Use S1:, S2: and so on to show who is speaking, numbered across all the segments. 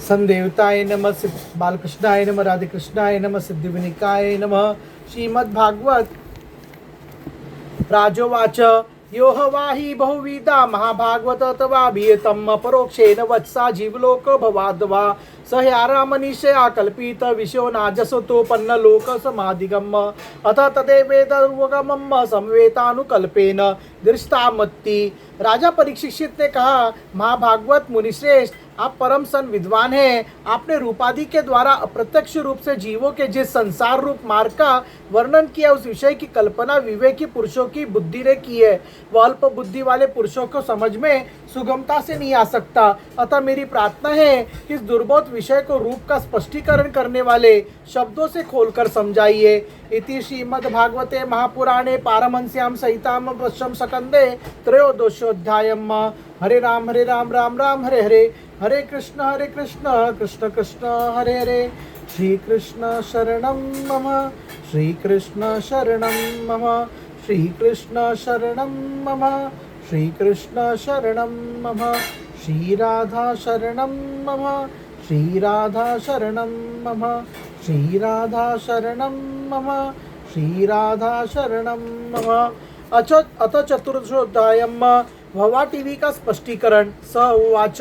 S1: संदेवताय नमः, बालकृष्णाय नमः, राधे कृष्णाय नमः, सिद्धिविनायकाय नमः। श्रीमद्भागवत राजोवाच यो ह वाहि बहुविधा महाभागवत तवाभियतम् अपरोक्षेण वत्सा जीवलोक भवाद्वा स ह्यारामनिशया कल्पित विशो नाजसतोपन्न लोक समाधिगम अथ तदेवेदुगमम समवेतानुकल्पेन दृष्टामत्ति। राजा परीक्षित ने कहा, महाभागवत मुनिश्रेष्ठ, आप परम सन विद्वान हैं। आपने रूपादि के द्वारा अप्रत्यक्ष रूप से जीवों के जिस संसार रूप मार्ग का वर्णन किया, उस विषय की कल्पना विवेकी पुरुषों की बुद्धि ने की है। वह अल्प बुद्धि वाले पुरुषों को समझ में सुगमता से नहीं आ सकता। अतः मेरी प्रार्थना है कि इस दुर्बोध विषय को रूप का स्पष्टीकरण करने वाले शब्दों से खोलकर समझाइए। इति श्रीमद्भागवते महापुराणे पारमहंस्यां सहितां पंचम स्कंदे त्रयोदशोऽध्यायः। हरे राम राम राम हरे हरे, हरे कृष्ण कृष्ण कृष्ण हरे हरे। श्री कृष्ण शरणं मम, श्री कृष्ण शरणं मम, श्री कृष्ण शरणं मम, श्री कृष्ण शरणं मम, श्री राधा शरणं मम, श्री राधा शरणं मम, श्री राधा शरणं मम, श्री राधा शरणं मम। अथ चतुर्दशोऽध्यायः। भवा टीवी का स्पष्टीकरण। स उवाच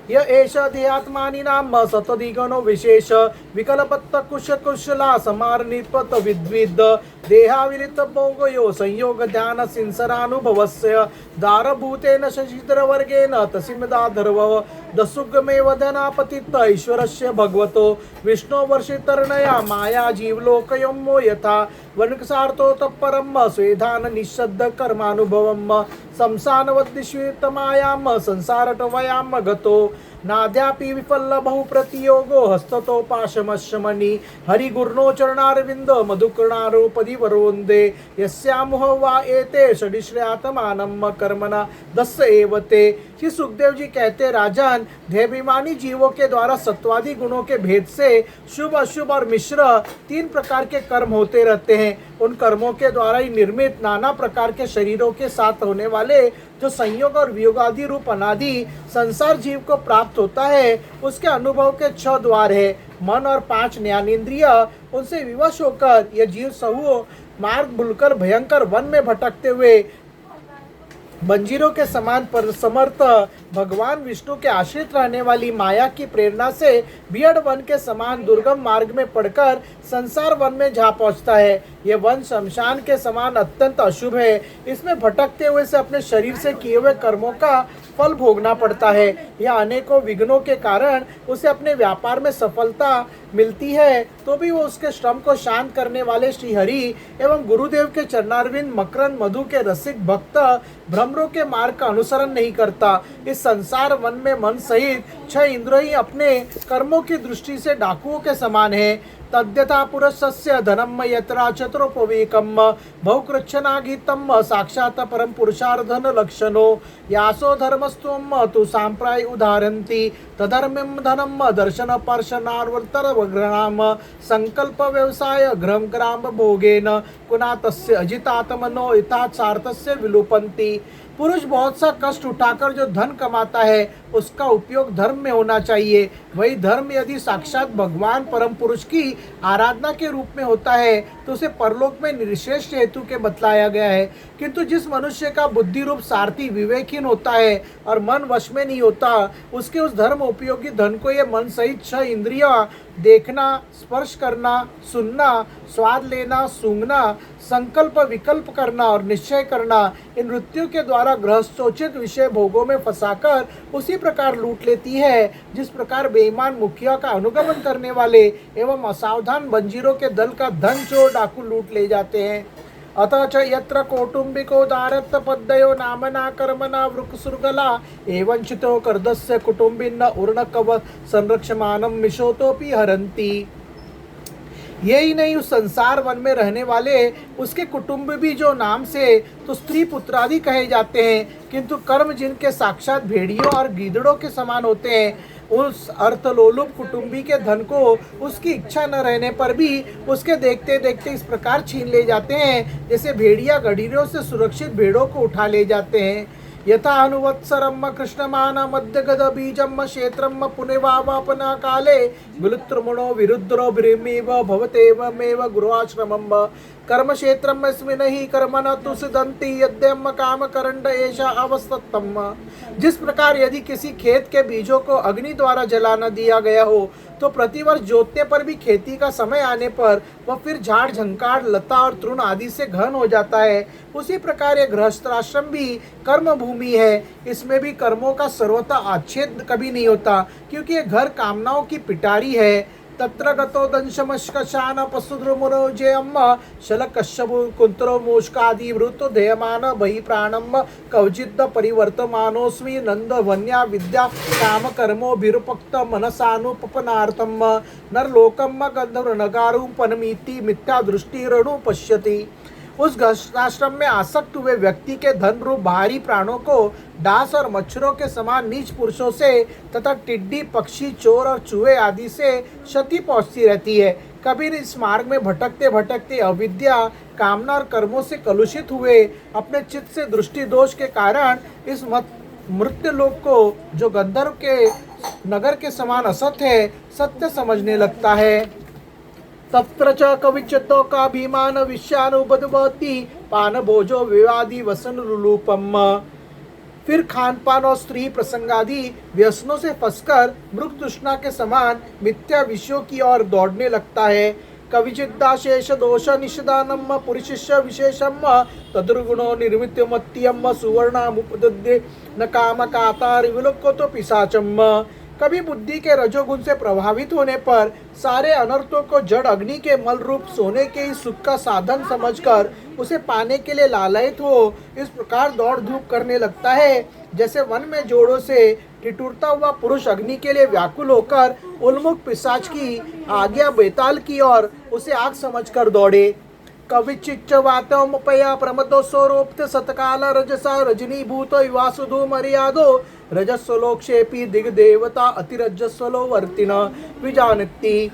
S1: य एष देहात्मानीनां सतदिगणो विशेष विकल्पत्त कुशला समार निपत विद्विद देहाविलित भोगयो संयोग ध्यान सिंसरानुभवस्य दारभूतेन शशिधरवर्गेण तसिमदाधर्व दसुगमेव धनापतित ईश्वरस्य भगवतो विष्णो वर्षितर्णया माया जीवलोकयमो यथा वर्णसार्थो तत्परम स्वेधान निषद्ध कर्मानुभवम संसानवद्दिश्वेतमायां संसारटवयां गतो नाद्यापि विफल बहुप्रतियोगो हस्ततोपाशमशमनि हरिगुर्नो चरणारविंद मधुकर्णारोपदिवरोन्दे यस्यामुह वा एते षडिश्रयातमानम कर्मणा दस्य एव ते। श्री सुखदेव जी कहते, राजन, देहाभिमानी जीवों के द्वारा सत्वादि गुणों के भेद से शुभ अशुभ और मिश्र तीन प्रकार के कर्म होते रहते हैं। उन कर्मों के द्वारा ही निर्मित नाना प्रकार के शरीरों के साथ होने वाले जो संयोग और वियोगादि रूप अनादि संसार जीव को प्राप्त होता है, उसके अनुभव के 6 द्वार है। मन और 5 ज्ञानेंद्रिय, उनसे विवश होकर यह जीव सहु मार्ग भूलकर भयंकर वन में भटकते हुए बंजीरों के समान पर समर्थ भगवान विष्णु के आश्रित रहने वाली माया की प्रेरणा से बियड वन के समान दुर्गम मार्ग में पड़कर संसार वन में जा पहुंचता है। यह वन शमशान के समान अत्यंत अशुभ है। इसमें भटकते हुए से अपने शरीर से किए हुए कर्मों का फल भोगना पड़ता है। यह अनेकों विघ्नों के कारण उसे अपने व्यापार में सफलता मिलती है, तो भी वो उसके श्रम को शांत करने वाले श्री हरि एवं गुरुदेव के चरणारविंद मकरंद मधु के रसिक भक्त भ्रमरों के मार्ग का अनुसरण नहीं करता। इस संसार वन में मन सहित 6 इंद्रिय ही अपने कर्मों की दृष्टि से डाकुओं के समान है। तद्यथा पुरुषस्य धनम यत्रा चतुरोपवेकम बहुकृच्छनागीतम साक्षात परम पुरुषार्धन लक्षणो यासो धर्मस्त्वम तु सांप्राय उदाहरन्ति तधर्म्यम धनम दर्शन पर्शनार्वर्तर वग्रणाम संकल्प व्यवसाय ग्रम ग्राम भोगेन कुनातस्य अजितात्मनो यथार्थस्य विलुपन्ति। पुरुष बहुत सा कष्ट उठाकर जो धन कमाता है, उसका उपयोग धर्म में होना चाहिए। वही धर्म यदि साक्षात भगवान परम पुरुष की आराधना के रूप में होता है, तो उसे परलोक में निर्श्रेष्ठ हेतु के बतलाया गया है। किंतु जिस मनुष्य का बुद्धि रूप सारथी विवेकहीन होता है और मन वश में नहीं होता, उसके उस धर्म उपयोगी धन को ये मन सहित 6 इंद्रियां देखना, स्पर्श करना, सुनना, स्वाद लेना, सूंघना, संकल्प विकल्प करना और निश्चय करना, इन वृत्तियों के द्वारा गृहस्थोचित विषय भोगों में फंसाकर उसी प्रकार लूट लेती है जिस प्रकार बेईमान मुखिया का अनुगमन करने वाले एवं असावधान बंजीरों के दल का धन चोर डाकू लूट ले जाते हैं। अतः च यत्र कौटुंबिको दारत्त पद्धयो नामना कर्मणा वृक्षसृगला एवं चितो कर्दस्य कुटुंबिन्न उर्णकव संरक्षमानम मिशोतोपि हरन्ति। यही नहीं, उस संसार वन में रहने वाले उसके कुटुंब भी जो नाम से तो स्त्री पुत्रादि कहे जाते हैं, किंतु कर्म जिनके साक्षात भेड़ियों और गीदड़ों के समान होते हैं, उस अर्थलोलुप कुटुंबी के धन को उसकी इच्छा न रहने पर भी उसके देखते देखते इस प्रकार छीन ले जाते हैं जैसे भेड़िया गडीरों से सुरक्षित भेड़ों को उठा ले जाते हैं। यथा अनुवत्सरम कृष्णमान मध्यगद बीजम क्षेत्रम पुनेवापना काले विलुत्रमुणो विरुद्रो ब्रह्मेव भवतेवमेव गुरुआश्रमम कर्म क्षेत्रम अस्मिन् हि कर्मण तु सिदन्ति यद्यम काम करंड ऐसा अवस्थतम। जिस प्रकार यदि किसी खेत के बीजों को अग्नि द्वारा जला न दिया गया हो तो प्रतिवर्ष जोतने पर भी खेती का समय आने पर वह फिर झाड़ झंकार लता और तृण आदि से घन हो जाता है, उसी प्रकार ये गृहस्थाश्रम भी कर्म भूमि है। इसमें भी कर्मों का सर्वथा आच्छेद कभी नहीं होता, क्योंकि ये घर कामनाओं की पिटारी है। तत्र गतो दंशमश्कशान पशुद्रुमुरोजेयम् शलकश्यपु कुंतरो मोष्कादि वृत्तो देयमान बहि प्राणम कवचिद् परिवर्तमानोऽस्मि नंद वन्या विद्या काम कर्मो विरूपक्त मनसानुपपनार्थम नरलोकम गंधर्व नगारूपनमीति मिथ्या दृष्टि रणु पश्यति। उस गृहस्थाश्रम में आसक्त हुए व्यक्ति के धन रूप बाहरी प्राणों को डांस और मच्छरों के समान नीच पुरुषों से तथा टिड्डी पक्षी चोर और चूहे आदि से क्षति पहुंचती रहती है। कबीर इस मार्ग में भटकते भटकते अविद्या कामना और कर्मों से कलुषित हुए अपने चित्त से दृष्टि दोष के कारण इस मृत्यु लोक को जो गंधर्व के नगर के समान असत्य है सत्य समझने लगता है। तत्र च कविचतो का भीमान विषयानुबधवती पान भोजो विवादी वसन रूपम। फिर खान पान और स्त्री प्रसंगादि व्यसनों से फंसकर मृग तृष्णा के समान मिथ्या विषयों की ओर दौड़ने लगता है। कविचिद्दाशेष दोष निषदानम पुरुषस्य विशेषम तदुर्गुणो निर्मित्य मत्यम सुवर्णामुपदद्ये न काम कातार विलोको तो पिशाचम। कभी बुद्धि के रजोगुण से प्रभावित होने पर सारे अनर्थों को जड़ अग्नि के मल रूप सोने के ही सुख का साधन समझकर उसे पाने के लिए लालयित हो इस प्रकार दौड़ धूप करने लगता है, जैसे वन में जोड़ों से ठिठुरता हुआ पुरुष अग्नि के लिए व्याकुल होकर उन्मुख पिशाच की आज्ञा बेताल की ओर उसे आग समझकर दौड़े। कविचिच्च वातमुपया प्रमदोस्वरोप्त सतकाल रजसा रजनीभूत युवासुधु मर्यादो रजस्वलोक्षेपी दिग्देवता अतिरजस्वलो वर्तिन विजानती।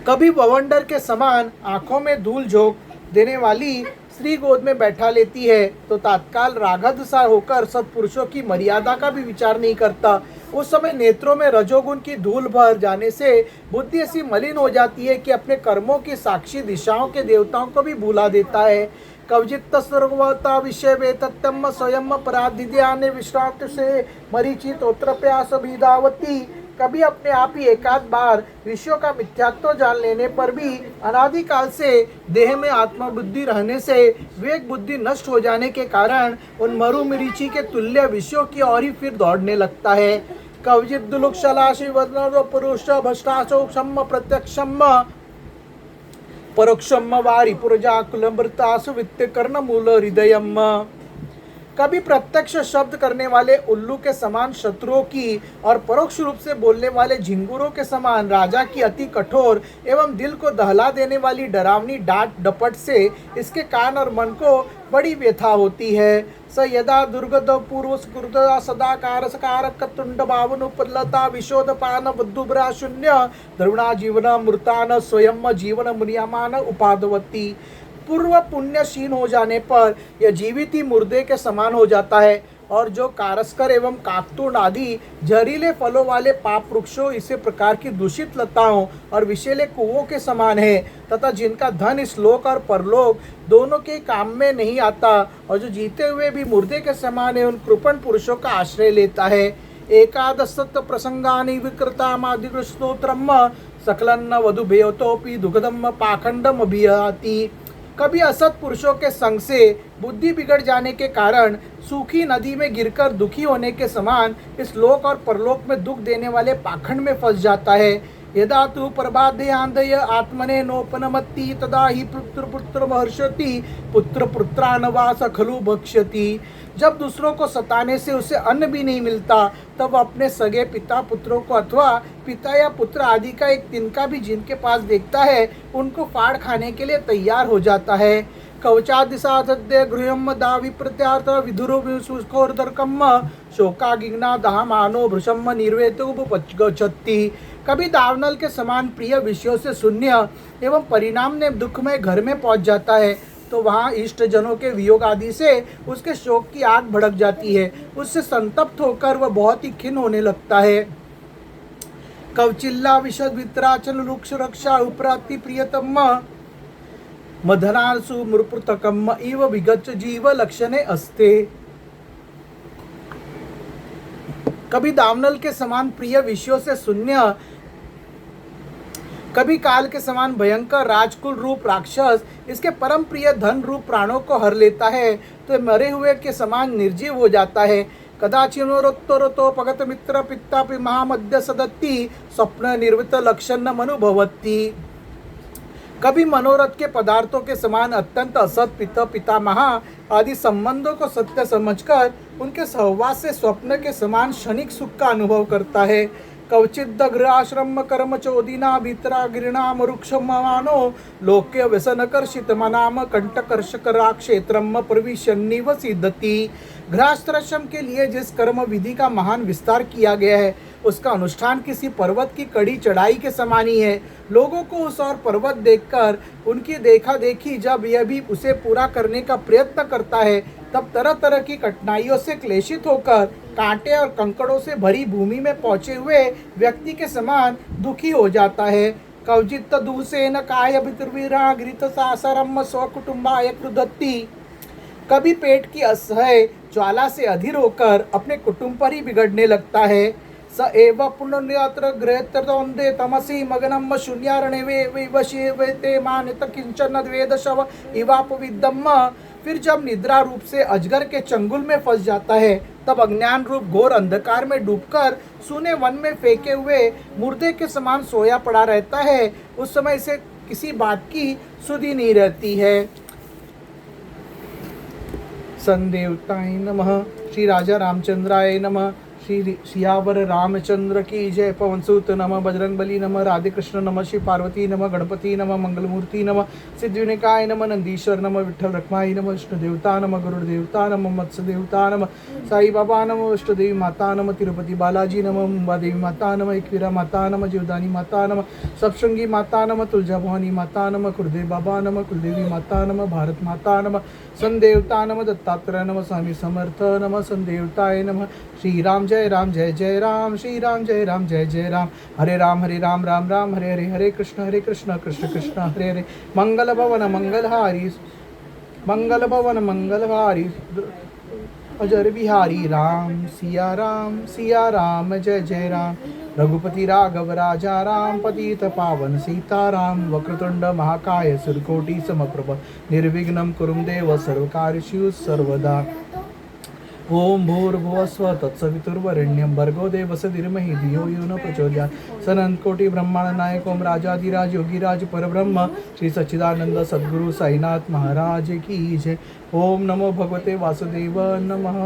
S1: कभी बवंडर के समान आंखों में धूल झोंक देने वाली स्त्री गोद में बैठा लेती है तो तात्काल रागध सा होकर सत्पुरुषों की मर्यादा का भी विचार नहीं करता। उस समय नेत्रों में रजोगुण की धूल भर जाने से बुद्धि ऐसी मलिन हो जाती है कि अपने कर्मों की साक्षी दिशाओं के देवताओं को भी भुला देता है। कवचित् सर्वता विषय वेतत्यम स्वयं पराधिध्याने विश्रांत से मरीचि तोत्र प्यास बीधावती। कभी अपने आप ही एकाध बार विषयों का मिथ्यात्व जान लेने पर भी अनादिकाल से देह में आत्मबुद्धि रहने से विवेक बुद्धि नष्ट हो जाने के कारण उन मरु मरीचि के तुल्य विषयों की ओर ही फिर दौड़ने लगता है। कवचित् दुलुक्षलाशी वदनो पुरुष भ्रष्टाचो क्षम प्रत्यक्षम परोक्षम वारी पुरजाकुलमृतासु वित्त कर्ण मूल हृदयम। कभी प्रत्यक्ष शब्द करने वाले उल्लू के समान शत्रुओं की और परोक्ष रूप से बोलने वाले झिंगुरों के समान राजा की अति कठोर एवं दिल को दहला देने वाली डरावनी डांट डपट से इसके कान और मन को बड़ी व्यथा होती है। स यदा दुर्गद पूर्व स्कृत सदाकार सकारक तुंड भावन उपलता विशोध पान बुद्धुभ्रा शून्य द्रविणा जीवन मृतान स्वयं जीवन मुनियमान उपादवती। पूर्व पुण्यशीन हो जाने पर यह जीवित ही मुर्दे के समान हो जाता है और जो कारस्कर एवं काकतुंड आदि जहरीले फलों वाले पाप वृक्षों इसी प्रकार की दूषित लताओं और विषैले कुओं के समान है तथा जिनका धन इस लोक और परलोक दोनों के काम में नहीं आता और जो जीते हुए भी मुर्दे के समान है उन कृपण पुरुषों का आश्रय लेता है। एकादशत प्रसंगानि विकृतामादिकृष्णोत्रम सकलन्न वधुभेयतोपि दुग्धम पाखंडम अभियाति। कभी असत पुरुषों के संग से बुद्धि बिगड़ जाने के कारण सूखी नदी में गिरकर दुखी होने के समान इस लोक और परलोक में दुख देने वाले पाखंड में फंस जाता है। यदा तु प्रबाध्यान्धय आत्मने नोपनमत्ति तदा ही पुत्र पुत्र महर्षति पुत्र पुत्रानवास खलु भक्ष्यति। जब दूसरों को सताने से उसे अन्न भी नहीं मिलता तब अपने सगे पिता पुत्रों को अथवा पिता या पुत्र आदि का एक तिनका भी जिनके पास देखता है उनको फाड़ खाने के लिए तैयार हो जाता है। कवचादिशाद्य गृहम दावि प्रत्यार्थ विधुरो विशुष्कोर्धर्कम शोका गिग्ना दहमानो भृशम निर्वेतुपगच्छति। कभी दावनल के समान प्रिय विषयों से शून्य एवं परिणाम ने दुखमय घर में पहुंच जाता है तो वहाँ इष्ट जनों के वियोग आदि से उसके शोक की आग भड़क जाती है। उससे संतप्त होकर वह बहुत ही खिन्न होने लगता है। कवचिल्ला विशद वित्राचल वृक्ष रक्षा उपराति प्रियतम मधनासु मृपृतकम इव विगच जीव लक्षणे अस्ते। कभी दावनल के समान प्रिय विषयों से शून्य, कभी काल के समान भयंकर राजकुल रूप राक्षस इसके परम प्रिय धन रूप प्राणों को हर लेता है तो मरे हुए के समान निर्जीव हो जाता है। कदाचिनोरोत्तरोतो पगत मित्र पिता महामध्य सदत्ति स्वप्न निर्वित लक्षण मनुभवती। कभी मनोरथ के पदार्थों के समान अत्यंत असत पितामह आदि संबंधों को सत्य समझकर उनके सहवास से स्वप्न के समान क्षणिक सुख का अनुभव करता है। कवचित दग्र आश्रम कर्म चोदिना भित्रा गिरणाम रुक्षमानो लोक्य व्यसनकर्षित मनाम कंटकर्षकरा क्षेत्रम प्रविशन्निव सिद्धति। गृहस्थाश्रम के लिए जिस कर्म विधि का महान विस्तार किया गया है उसका अनुष्ठान किसी पर्वत की कड़ी चढ़ाई के समान ही है। लोगों को उस और पर्वत देखकर उनकी देखा देखी जब यह भी उसे पूरा करने का प्रयत्न करता है तब तरह तरह की कठिनाइयों से क्लेशित होकर कांटे और कंकड़ों से भरी भूमि में पहुंचे हुए व्यक्ति के समान दुखी हो जाता है। कवचित दूसेन काय भितर्वीरा घृत सासरम स्वकुटुंबाय क्रुधत्ति। कभी पेट की असह्य ज्वाला से अधीर होकर अपने कुटुंब पर ही बिगड़ने लगता है। स एव पुनर्यत्र गृहत्रोन्दे तमसि मगनम शून्यारण्ये वैवशेवते मानित किंचन द्वेद शव इवापविदम। फिर जब निद्रा रूप से अजगर के चंगुल में फंस जाता है तब अज्ञान रूप घोर अंधकार में डूबकर सूने वन में फेंके हुए मुर्दे के समान सोया पड़ा रहता है। उस समय इसे किसी बात की सुधि नहीं रहती है। संदेवताय नमः। श्री राजा रामचंद्राय नमः। श्री सियावर रामचंद्र की जय। पवनसूत नमः। बजरंग बली नमः। राधे कृष्ण नमः। श्री पार्वती नमः। गणपति नमः। मंगलमूर्ति नमः। सिद्धिविनायकाय नमः। नंदीश्वर नमः। विठ्ठल रखमाई नमः। विष्णु देवता नमः। गरुड़ देवता नमः। मत्स्य देवता नमः। साई बाबा नमः। विष्णु देवी माता नमः। तिरुपति बालाजी नमः। मुंबा देवी माता नमः। एकवीरा माता नमः। जीवदानी माता नमः। सप्तशृंगी माता नमः। तुलजा भवानी माता नमः। कुलदेव बाबा नमः। कुलदेवी माता नमः। भारत माता नमः। संदेवता नमः। दत्तात्रेय नमः। स्वामी समर्थ नमः। संदेवताय नमः। श्री राम जय जय राम। श्री राम जय जय राम। हरे राम राम राम हरे हरे। हरे कृष्ण कृष्ण कृष्ण हरे हरे। मंगल भवन मंगलहारी अजर बिहारी राम सिया राम जय जय राम। रघुपति राघव राजा राम पतित पावन सीताराम। वक्रतुंड महाकाय सुरकोटि समप्रभ निर्विघ्नं कुरुं देव सर्वकार्येषु सर्वदा। ओम भूर्भुवस्व तत्सवितुर्वरेण्यं भर्गो देवस्य धीमहि धियो यो न प्रचोदयात्। सनंतकोटि ब्रह्मांड नायक ओम राजाधिराज योगीराज परब्रह्म श्री सच्चिदानंद सद्गुरु साईनाथ महाराज की जय। ओम नमो भगवते वासुदेव नमः।